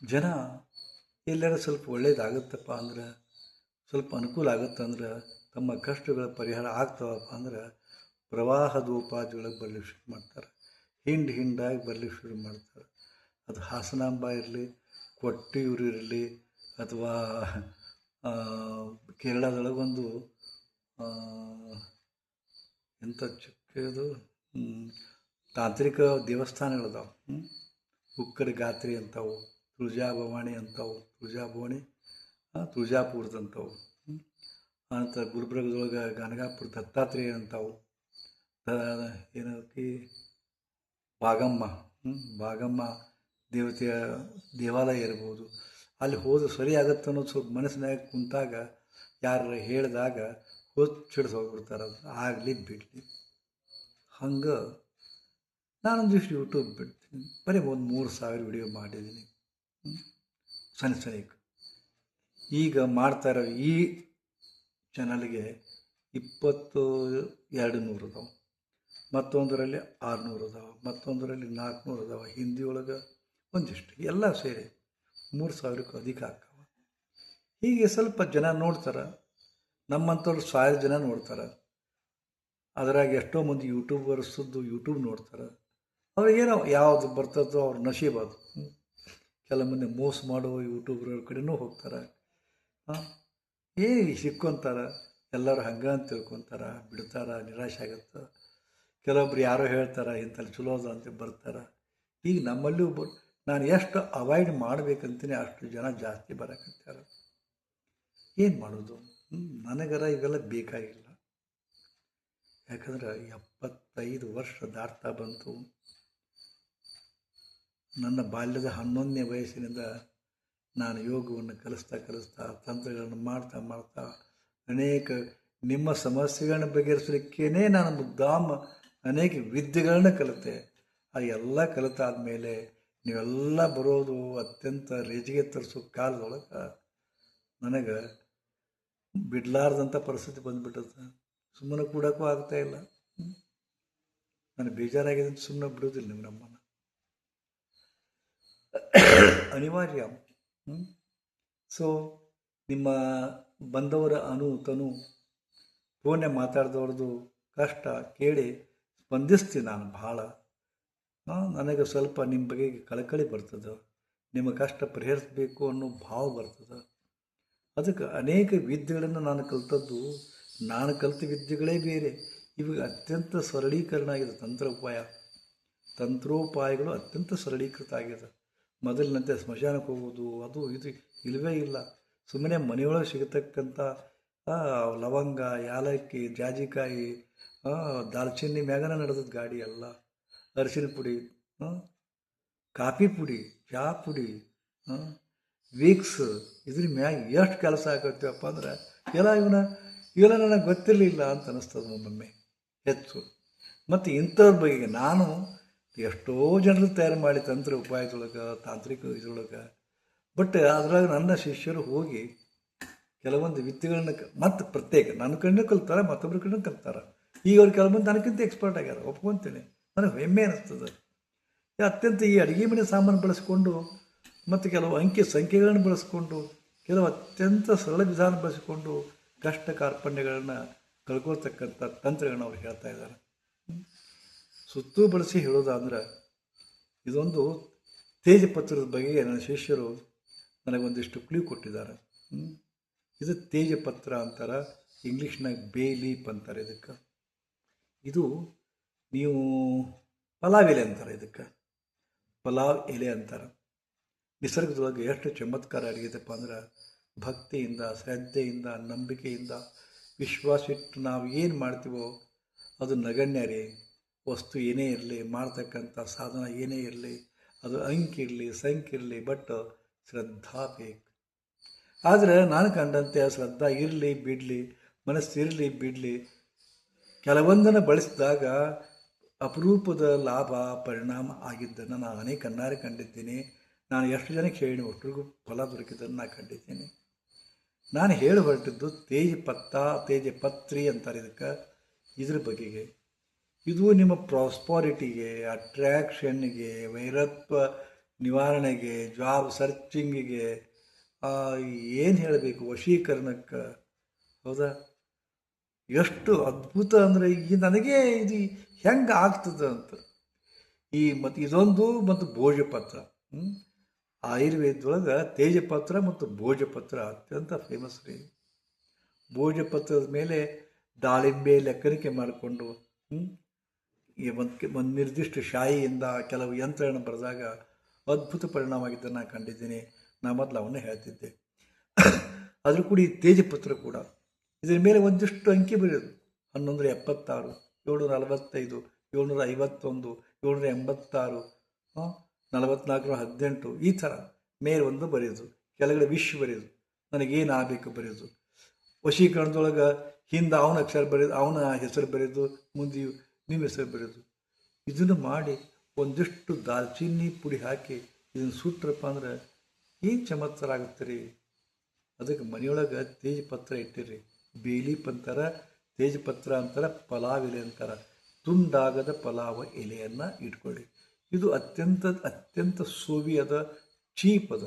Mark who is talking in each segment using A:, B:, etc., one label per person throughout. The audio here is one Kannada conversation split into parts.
A: ಜನ ಎಲ್ಲರ ಸ್ವಲ್ಪ ಒಳ್ಳೇದಾಗುತ್ತಪ್ಪ ಅಂದ್ರೆ, ಸ್ವಲ್ಪ ಅನುಕೂಲ ಆಗುತ್ತಂದ್ರೆ, ತಮ್ಮ ಕಷ್ಟಗಳ ಪರಿಹಾರ ಆಗ್ತಾವಪ್ಪ ಅಂದ್ರೆ ಪ್ರವಾಹದೋಪಾದಿಯೊಳಗೆ ಬರ್ಲಿಕ್ಕೆ ಶುರು ಮಾಡ್ತಾರೆ. ಹಿಂಡಾಗಿ ಬರ್ಲಿಕ್ಕೆ ಶುರು ಮಾಡ್ತಾರೆ. ಅದು ಹಾಸನಾಂಬ ಇರಲಿ, ಕೊಟ್ಟಿಯೂರು ಇರಲಿ, ಅಥವಾ ಕೇರಳದೊಳಗೊಂದು ಎಂಥ ಚಿಕ್ಕದು ತಾಂತ್ರಿಕ ದೇವಸ್ಥಾನಗಳದಾವೆ. ಉಕ್ಕಡ ಗಾತ್ರಿ ಅಂತವು, ತುಳಜಾಭವಾನಿ ಅಂತವು, ತುಳಜಾಪುರದಂಥವು. ಆನಂತರ ಗುಲ್ಬರ್ಗದೊಳಗೆ ಗನಗಾಪುರ ದತ್ತಾತ್ರೇಯ ಅಂತವು, ಏನಕ್ಕೆ ಭಾಗಮ್ಮ ದೇವತೆಯ ದೇವಾಲಯ ಇರ್ಬೋದು. ಅಲ್ಲಿ ಹೋದ್ರೆ ಸರಿ ಆಗತ್ತೆ ಅನ್ನೋದು ಸ್ವಲ್ಪ ಮನಸ್ಸಿನಾಗ ಕುಂತಾಗ ಯಾರು ಹೇಳಿದಾಗ ಚಿಡಿದು ಹೋಗ್ಬಿಡ್ತಾರೆ. ಅದು ಆಗಲಿ ಬಿಡಲಿ. ಹಂಗೆ ನಾನೊಂದಿಷ್ಟು ಯೂಟ್ಯೂಬ್ ಬಿಡ್ತೀನಿ. ಬರೀ ಒಂದು 3,000 ವಿಡಿಯೋ ಮಾಡಿದ್ದೀನಿ. ಸನಿಕ್ ಈಗ ಮಾಡ್ತಾಯಿರೋ ಈ ಚಾನಲ್ಗೆ 2,200 ಅದಾವೆ, ಮತ್ತೊಂದರಲ್ಲಿ 600 ಅದಾವೆ, ಮತ್ತೊಂದರಲ್ಲಿ 400 ಅದಾವೆ. ಹಿಂದಿ ಒಳಗೆ ಒಂದಿಷ್ಟು, ಎಲ್ಲ ಸೇರಿ 3,000ಕ್ಕೂ ಅಧಿಕ ಆಗ್ತಾವೆ. ಹೀಗೆ ಸ್ವಲ್ಪ ಜನ ನೋಡ್ತಾರೆ. ನಮ್ಮಂಥವ್ರು 1,000 ಜನ ನೋಡ್ತಾರೆ. ಅದರಾಗ ಎಷ್ಟೋ ಮಂದಿ ಯೂಟ್ಯೂಬರ್ಸದ್ದು ಯೂಟ್ಯೂಬ್ ನೋಡ್ತಾರೆ. ಅವ್ರಿಗೇನೋ ಯಾವುದು ಬರ್ತದೋ ಅವ್ರ ನಶೀಬ್ ಅದು. ಕೆಲ ಮಂದಿ ಮೋಸ ಮಾಡೋ ಯೂಟ್ಯೂಬ್ರ ಕಡೆನೂ ಹೋಗ್ತಾರೆ. ಸಿಕ್ಕೊಂತಾರೆ. ಎಲ್ಲರೂ ಹಂಗೆ ಅಂತ ತಿಳ್ಕೊತಾರೆ, ಬಿಡ್ತಾರೆ, ನಿರಾಶೆ ಆಗುತ್ತೆ. ಕೆಲವೊಬ್ರು ಯಾರೋ ಹೇಳ್ತಾರೆ ಇಂಥಲ್ಲಿ ಚಲೋ ಅದ ಅಂತ ಬರ್ತಾರೆ. ಈಗ ನಮ್ಮಲ್ಲಿ ನಾನು ಎಷ್ಟು ಅವಾಯ್ಡ್ ಮಾಡಬೇಕಂತೀನಿ ಅಷ್ಟು ಜನ ಜಾಸ್ತಿ ಬರಕತ್ತಾರೆ. ಏನು ಮಾಡೋದು? ನನಗರ ಇವೆಲ್ಲ ಬೇಕಾಗಿಲ್ಲ. ಯಾಕಂದ್ರೆ 75 ವರ್ಷ ದಾಟ್ತಾ ಬಂತು. ನನ್ನ ಬಾಲ್ಯದ 11ನೇ ವಯಸ್ಸಿನಿಂದ ನಾನು ಯೋಗವನ್ನು ಕಲಿಸ್ತಾ ತಂತ್ರಗಳನ್ನು ಮಾಡ್ತಾ ಅನೇಕ ನಿಮ್ಮ ಸಮಸ್ಯೆಗಳನ್ನ ಬಗೆಹರಿಸಲಿಕ್ಕೇ ನಾನು ಮುದ್ದಾಮ ಅನೇಕ ವಿದ್ಯೆಗಳನ್ನ ಕಲಿತೆ. ಆ ಎಲ್ಲ ಕಲಿತಾದ್ಮೇಲೆ ನೀವೆಲ್ಲ ಬರೋದು ಅತ್ಯಂತ ರೇಜಿಗೆ ತರಿಸೋ ಕಾಲದೊಳಗೆ ನನಗೆ ಬಿಡಲಾರ್ದಂಥ ಪರಿಸ್ಥಿತಿ ಬಂದುಬಿಟ್ಟದ. ಸುಮ್ಮನೆ ಕೂಡೋಕ್ಕೂ ಆಗ್ತಾಯಿಲ್ಲ. ನನಗೆ ಬೇಜಾರಾಗಿದೆ ಅಂತ ಸುಮ್ಮನೆ ಬಿಡೋದಿಲ್ಲ ನೀವು ನಮ್ಮನ್ನು. ಅನಿವಾರ್ಯ. ಸೊ ನಿಮ್ಮ ಬಂದವರ ತನು ಫೋನ್ಯಾಗ ಮಾತಾಡಿದವ್ರದ್ದು ಕಷ್ಟ ಕೇಳಿ ಸ್ಪಂದಿಸ್ತೀನಿ ನಾನು ಭಾಳ. ನನಗೆ ಸ್ವಲ್ಪ ನಿಮ್ಮ ಬಗ್ಗೆ ಕಳಕಳಿ ಬರ್ತದೆ. ನಿಮ್ಮ ಕಷ್ಟ ಪರಿಹರಿಸಬೇಕು ಅನ್ನೋ ಭಾವ ಬರ್ತದೆ. ಅದಕ್ಕೆ ಅನೇಕ ವಿದ್ಯೆಗಳನ್ನು ನಾನು ಕಲಿತದ್ದು. ನಾನು ಕಲಿತ ವಿದ್ಯೆಗಳೇ ಬೇರೆ. ಇವಾಗ ಅತ್ಯಂತ ಸರಳೀಕರಣ ಆಗಿದೆ. ತಂತ್ರೋಪಾಯಗಳು ಅತ್ಯಂತ ಸರಳೀಕೃತ ಆಗಿದೆ. ಮೊದಲಿನಂತೆ ಸ್ಮಶಾನಕ್ಕೆ ಹೋಗೋದು ಅದು ಇದು ಇಲ್ಲವೇ ಇಲ್ಲ. ಸುಮ್ಮನೆ ಮನೆಯೊಳಗೆ ಸಿಗತಕ್ಕಂಥ ಲವಂಗ, ಯಾಲಕ್ಕಿ, ಜಾಜಿಕಾಯಿ, ದಾಲ್ಚಿನ್ನಿ ಮ್ಯಾಗನ ನಡೆದದ್ದು ಗಾಡಿ ಎಲ್ಲ. ಅರಿಶಿನ ಪುಡಿ, ಕಾಫಿ ಪುಡಿ, ಚಹಾ ಪುಡಿ, ವಿಕ್ಸ್, ಇದ್ರ ಮ್ಯಾಗ ಎಷ್ಟು ಕೆಲಸ ಆಗತ್ತೀವಪ್ಪ ಅಂದ್ರೆ ಇವೆಲ್ಲ ನನಗೆ ಗೊತ್ತಿರಲಿಲ್ಲ ಅಂತ ಅನ್ನಿಸ್ತದೆ ಒಮ್ಮೊಮ್ಮೆ ಹೆಚ್ಚು. ಮತ್ತು ಇಂಥವ್ರ ಬಗೆಗೆ ನಾನು ಎಷ್ಟೋ ಜನರು ತಯಾರು ಮಾಡಿ ತಂತ್ರ ಉಪಾಯದೊಳಗೆ, ತಾಂತ್ರಿಕ ಇದ್ರೊಳಗೆ. ಬಟ್ ಅದ್ರಾಗ ನನ್ನ ಶಿಷ್ಯರು ಹೋಗಿ ಕೆಲವೊಂದು ವಿದ್ಯೆಗಳನ್ನ ಮತ್ತು ಪ್ರತ್ಯೇಕ ನನ್ನ ಕಣ್ಣು ಕಲ್ತಾರೆ, ಮತ್ತೊಬ್ಬರ ಕಣ್ಣು ಕಲ್ತಾರೆ. ಈಗ ಅವ್ರು ಕೆಲವೊಂದು ನನಗಿಂತ ಎಕ್ಸ್ಪರ್ಟ್ ಆಗ್ಯಾರ, ಒಪ್ಕೊತೀನಿ. ನನಗೆ ಹೆಮ್ಮೆ ಅನ್ನಿಸ್ತದೆ. ಅತ್ಯಂತ ಈ ಅಡುಗೆ ಮನೆ ಸಾಮಾನು ಬಳಸ್ಕೊಂಡು ಮತ್ತು ಕೆಲವು ಸಂಖ್ಯೆಗಳನ್ನು ಬಳಸ್ಕೊಂಡು, ಕೆಲವು ಅತ್ಯಂತ ಸರಳ ವಿಧಾನ ಬಳಸಿಕೊಂಡು ಕಷ್ಟ ಕಾರ್ಪಣ್ಯಗಳನ್ನು ಕಳ್ಕೊಳ್ತಕ್ಕಂಥ ತಂತ್ರಗಳನ್ನ ಅವ್ರು ಹೇಳ್ತಾ ಇದ್ದಾರೆ. ಸುತ್ತು ಬಳಸಿ ಹೇಳೋದಂದ್ರೆ ಇದೊಂದು ತೇಜಪತ್ರದ ಬಗ್ಗೆ ನನ್ನ ಶಿಷ್ಯರು ನನಗೊಂದಿಷ್ಟು ಕ್ಲೂ ಕೊಟ್ಟಿದ್ದಾರೆ. ಇದು ತೇಜಪತ್ರ ಅಂತಾರೆ, ಇಂಗ್ಲೀಷ್ನಾಗ ಬೇ ಲೀಪ್ ಅಂತಾರೆ ಇದಕ್ಕೆ. ಇದು ನೀವು ಪಲಾವ್ ಎಲೆ ಅಂತಾರೆ, ಇದಕ್ಕೆ ಪಲಾವ್ ಎಲೆ ಅಂತಾರೆ. ನಿಸರ್ಗದೊಳಗೆ ಎಷ್ಟು ಚಮತ್ಕಾರ ಅಡಗಿದೆಪ್ಪ ಅಂದ್ರೆ ಭಕ್ತಿಯಿಂದ, ಶ್ರದ್ಧೆಯಿಂದ, ನಂಬಿಕೆಯಿಂದ, ವಿಶ್ವಾಸ ಇಟ್ಟು ನಾವು ಏನು ಮಾಡ್ತೀವೋ ಅದು ನಗಣ್ಯ ರೀ. ವಸ್ತು ಏನೇ ಇರಲಿ, ಮಾಡ್ತಕ್ಕಂಥ ಸಾಧನ ಏನೇ ಇರಲಿ, ಅದು ಅಂಕಿ ಇರಲಿ, ಸಂಖ್ಯೆ ಇರಲಿ, ಬಟ್ ಶ್ರದ್ಧಾ ಬೇಕು. ಆದರೆ ನಾನು ಕಂಡಂತೆ ಶ್ರದ್ಧಾ ಇರಲಿ ಬಿಡಲಿ, ಮನಸ್ಸಿರಲಿ ಬಿಡಲಿ, ಕೆಲವೊಂದನ್ನು ಬಳಸಿದಾಗ ಅಪರೂಪದ ಲಾಭ ಪರಿಣಾಮ ಆಗಿದ್ದನ್ನು ನಾನು ಅನೇಕ ಕಣ್ಣಾರೆ ಕಂಡಿದ್ದೀನಿ. ನಾನು ಎಷ್ಟು ಜನಕ್ಕೆ ಹೇಳಿ ಒಟ್ಟಿಗೂ ಫಲ ದೊರಕಿದ್ದನ್ನು ನಾನು ಕಂಡಿದ್ದೀನಿ. ನಾನು ಹೇಳಿ ಹೊರಟಿದ್ದು ತೇಜಪತ್ರಿ ಅಂತಾರೆ ಇದಕ್ಕೆ. ಇದ್ರ ಬಗೆಗೆ ಇದು ನಿಮ್ಮ ಪ್ರಾಸ್ಪಾರಿಟಿಗೆ, ಅಟ್ರ್ಯಾಕ್ಷನ್ಗೆ, ವೈರತ್ವ ನಿವಾರಣೆಗೆ, ಜಾಬ್ ಸರ್ಚಿಂಗಿಗೆ, ಏನು ಹೇಳಬೇಕು, ವಶೀಕರಣಕ್ಕೆ. ಹೌದಾ? ಎಷ್ಟು ಅದ್ಭುತ ಅಂದರೆ ಈ ನನಗೆ ಇದು ಹೆಂಗೆ ಆಗ್ತದೆ ಅಂತ. ಮತ್ತು ಇದೊಂದು ಮತ್ತು ಭೋಜಪತ್ರ. ಆಯುರ್ವೇದದೊಳಗೆ ತೇಜಪತ್ರ ಮತ್ತು ಭೋಜಪತ್ರ ಅತ್ಯಂತ ಫೇಮಸ್ ರೀ. ಭೋಜಪತ್ರದ ಮೇಲೆ ದಾಳಿಂಬೆ ಲೆಕ್ಕನಿಕೆ ಮಾಡಿಕೊಂಡು ಈ ಒಂದು ನಿರ್ದಿಷ್ಟ ಶಾಯಿಯಿಂದ ಕೆಲವು ಯಂತ್ರಗಳನ್ನು ಬರೆದಾಗ ಅದ್ಭುತ ಪರಿಣಾಮ ಆಗಿದ್ದನ್ನು ನಾನು ಕಂಡಿದ್ದೀನಿ. ನಾ ಮೊದಲು ಅವನ್ನೇ ಹೇಳ್ತಿದ್ದೆ. ಅದ್ರ ಕೂಡ ಈ ತೇಜಪತ್ರ ಕೂಡ ಇದರ ಮೇಲೆ ಒಂದಿಷ್ಟು ಅಂಕಿ ಬರೆಯೋದು. 1176, 745, 751, 786, 4418 ಈ ಥರ ಮೇಲೆ ಒಂದು ಬರೆಯೋದು, ಕೆಳಗಡೆ ವಿಶ್ ಬರೆಯೋದು, ನನಗೇನು ಆಗಬೇಕು ಬರೆಯೋದು. ವಶೀಕರಣದೊಳಗೆ ಹಿಂದೆ ಅವನ ಅಕ್ಷರ ಬರೆಯೋದು, ಅವನ ಹೆಸರು ಬರೆಯೋದು, ಮುಂದೆ ನಿಮ್ಮ ಹೆಸರು ಬರೆಯೋದು. ಇದನ್ನು ಮಾಡಿ ಒಂದಿಷ್ಟು ದಾಲ್ಚಿನ್ನಿ ಪುಡಿ ಹಾಕಿ ಇದನ್ನು ಸುಟ್ರಪ್ಪ ಅಂದ್ರೆ ಏನು ಚಮತ್ಕಾರ ಆಗುತ್ತೆ ರೀ. ಅದಕ್ಕೆ ಮನೆಯೊಳಗೆ ತೇಜಪತ್ರ ಇಟ್ಟಿರಿ. ಬೇಲೀಪ್ ಅಂತಾರೆ, ತೇಜಪತ್ರ ಅಂತಾರೆ, ಪಲಾವ್ ಎಲೆ ಅಂತಾರೆ. ತುಂಡಾಗದ ಪಲಾವ ಎಲೆಯನ್ನು ಇಟ್ಕೊಳ್ಳಿ. ಇದು ಅತ್ಯಂತ ಸೋವಿಯದ ಚೀಪ್ ಅದ.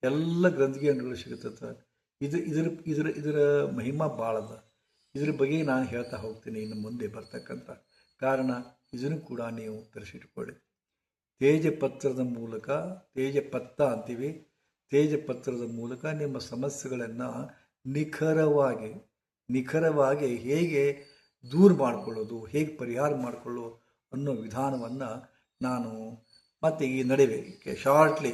A: ಎಲ್ಲ ಗ್ರಂಥಿಗೆ ಅಂಗಡಿಗಳು ಸಿಗುತ್ತದೆ. ಇದರ ಮಹಿಮಾ ಭಾಳ ಅದ. ಇದ್ರ ಬಗ್ಗೆ ನಾನು ಹೇಳ್ತಾ ಹೋಗ್ತೀನಿ ಇನ್ನು ಮುಂದೆ ಬರ್ತಕ್ಕಂಥ ಕಾರಣ. ಇದನ್ನು ಕೂಡ ನೀವು ತರಿಸಿಟ್ಕೊಳ್ಳಿ. ತೇಜಪತ್ರದ ಮೂಲಕ, ತೇಜಪತ್ತ ಅಂತೀವಿ, ತೇಜಪತ್ರದ ಮೂಲಕ ನಿಮ್ಮ ಸಮಸ್ಯೆಗಳನ್ನು ನಿಖರವಾಗಿ ಹೇಗೆ ದೂರ ಮಾಡಿಕೊಳ್ಳೋದು, ಹೇಗೆ ಪರಿಹಾರ ಮಾಡಿಕೊಳ್ಳೋದು ಅನ್ನೋ ವಿಧಾನವನ್ನು ನಾನು ಮತ್ತು ಈ ನಡುವೆ ಶಾರ್ಟ್ಲಿ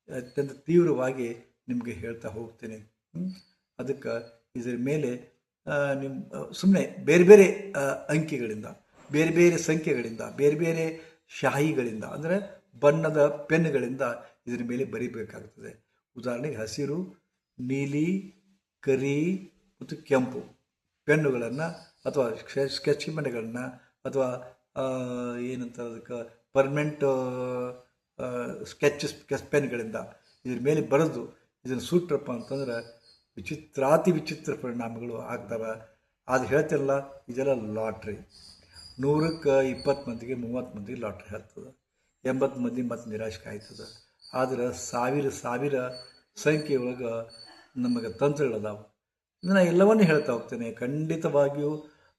A: ಅತ್ಯಂತ ತೀವ್ರವಾಗಿ ನಿಮಗೆ ಹೇಳ್ತಾ ಹೋಗ್ತೀನಿ. ಅದಕ್ಕೆ ಇದರ ಮೇಲೆ ನಿಮ್ಮ ಸುಮ್ಮನೆ ಬೇರೆ ಬೇರೆ ಅಂಕಿಗಳಿಂದ, ಬೇರೆ ಬೇರೆ ಸಂಖ್ಯೆಗಳಿಂದ, ಬೇರೆ ಬೇರೆ ಶಾಹಿಗಳಿಂದ ಅಂದರೆ ಬಣ್ಣದ ಪೆನ್ಗಳಿಂದ ಇದರ ಮೇಲೆ ಬರೀಬೇಕಾಗ್ತದೆ. ಉದಾಹರಣೆಗೆ ಹಸಿರು, ನೀಲಿ, ಕರಿ ಮತ್ತು ಕೆಂಪು ಪೆನ್ನುಗಳನ್ನು ಅಥವಾ ಸ್ಕೆಚ್ ಪೆನ್ಗಳನ್ನು ಅಥವಾ ಏನಂತ ಅದಕ್ಕೆ ಪರ್ಮನೆಂಟ್ ಸ್ಕೆಚ್ ಪೆನ್ಗಳಿಂದ ಇದ್ರ ಮೇಲೆ ಬರೆದು ಇದನ್ನು ಸುಟ್ರಪ್ಪ ಅಂತಂದ್ರೆ ವಿಚಿತ್ರ ಪರಿಣಾಮಗಳು ಆಗ್ತವೆ. ಅದು ಹೇಳ್ತಿರಲ್ಲ, ಇದೆಲ್ಲ ಲಾಟ್ರಿ. 100ಕ್ಕೆ 20 ಮಂದಿಗೆ 30 ಮಂದಿಗೆ ಲಾಟ್ರಿ ಆಗ್ತದೆ. 80 ಮಂದಿ ಮತ್ತು ನಿರಾಶೆ ಆಯ್ತದೆ. ಆದರೆ ಸಾವಿರ ಸಂಖ್ಯೆಯೊಳಗೆ ನಮಗೆ ತಂತ್ರಗಳದಾವೆ. ಇದನ್ನು ಎಲ್ಲವನ್ನೂ ಹೇಳ್ತಾ ಹೋಗ್ತೇನೆ. ಖಂಡಿತವಾಗಿಯೂ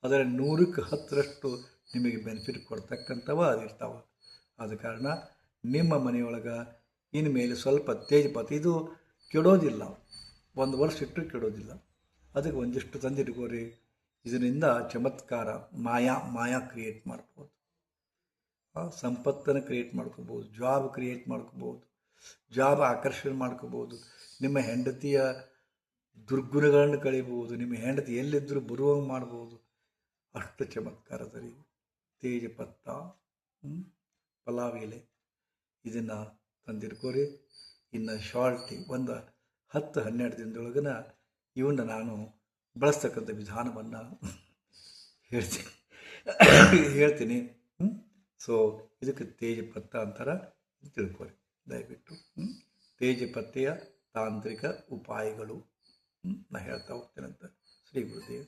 A: ಅದರ 100ಕ್ಕೆ 10ರಷ್ಟು ನಿಮಗೆ ಬೆನಿಫಿಟ್ ಕೊಡ್ತಕ್ಕಂಥವು ಅದಿರ್ತಾವೆ. ಆದ ಕಾರಣ ನಿಮ್ಮ ಮನೆಯೊಳಗೆ ಇನ್ಮೇಲೆ ಸ್ವಲ್ಪ ತೇಜಪತ್ರ, ಇದು ಕೆಡೋದಿಲ್ಲ, 1 ವರ್ಷ ಇಟ್ಟರು ಕೆಡೋದಿಲ್ಲ. ಅದಕ್ಕೆ ಒಂದಿಷ್ಟು ತಂದಿಟ್ಕೋರಿ. ಇದರಿಂದ ಚಮತ್ಕಾರ, ಮಾಯಾ ಕ್ರಿಯೇಟ್ ಮಾಡ್ಬೋದು, ಸಂಪತ್ತನ್ನು ಕ್ರಿಯೇಟ್ ಮಾಡ್ಕೋಬೋದು, ಜಾಬ್ ಕ್ರಿಯೇಟ್ ಮಾಡ್ಕೋಬೋದು, ಜಾಬ್ ಆಕರ್ಷಣೆ ಮಾಡ್ಕೋಬೋದು, ನಿಮ್ಮ ಹೆಂಡತಿಯ ದುರ್ಗುಣಗಳನ್ನು ಕಳೀಬೋದು, ನಿಮ್ಮ ಹೆಂಡತಿ ಎಲ್ಲಿದ್ದರೂ ಬರುವಂಗೆ ಮಾಡ್ಬೋದು. ಅಷ್ಟು ಚಮತ್ಕಾರದ ರೀ ತೇಜಪತ್ತ, ಪಲಾವ್ ಎಲೆ. ಇದನ್ನು ತಂದಿಟ್ಕೋರಿ. ಇನ್ನು ಶಾರ್ಟಿ ಒಂದು 10-12 ದಿನದೊಳಗನ ಇವನ್ನ ನಾನು ಬಳಸ್ತಕ್ಕಂಥ ವಿಧಾನವನ್ನು ಹೇಳ್ತೀನಿ. ಸೊ ಇದಕ್ಕೆ ತೇಜಪತ್ತ ಅಂತಾರೆ, ತಿಳ್ಕೊರಿ ದಯವಿಟ್ಟು. ತೇಜಪತ್ತೆಯ ತಾಂತ್ರಿಕ ಉಪಾಯಗಳು ನಾ ಹೇಳ್ತಾ ಹೋಗ್ತೇನೆ ಅಂತ. ಶ್ರೀ ಗುರುದೇವ್.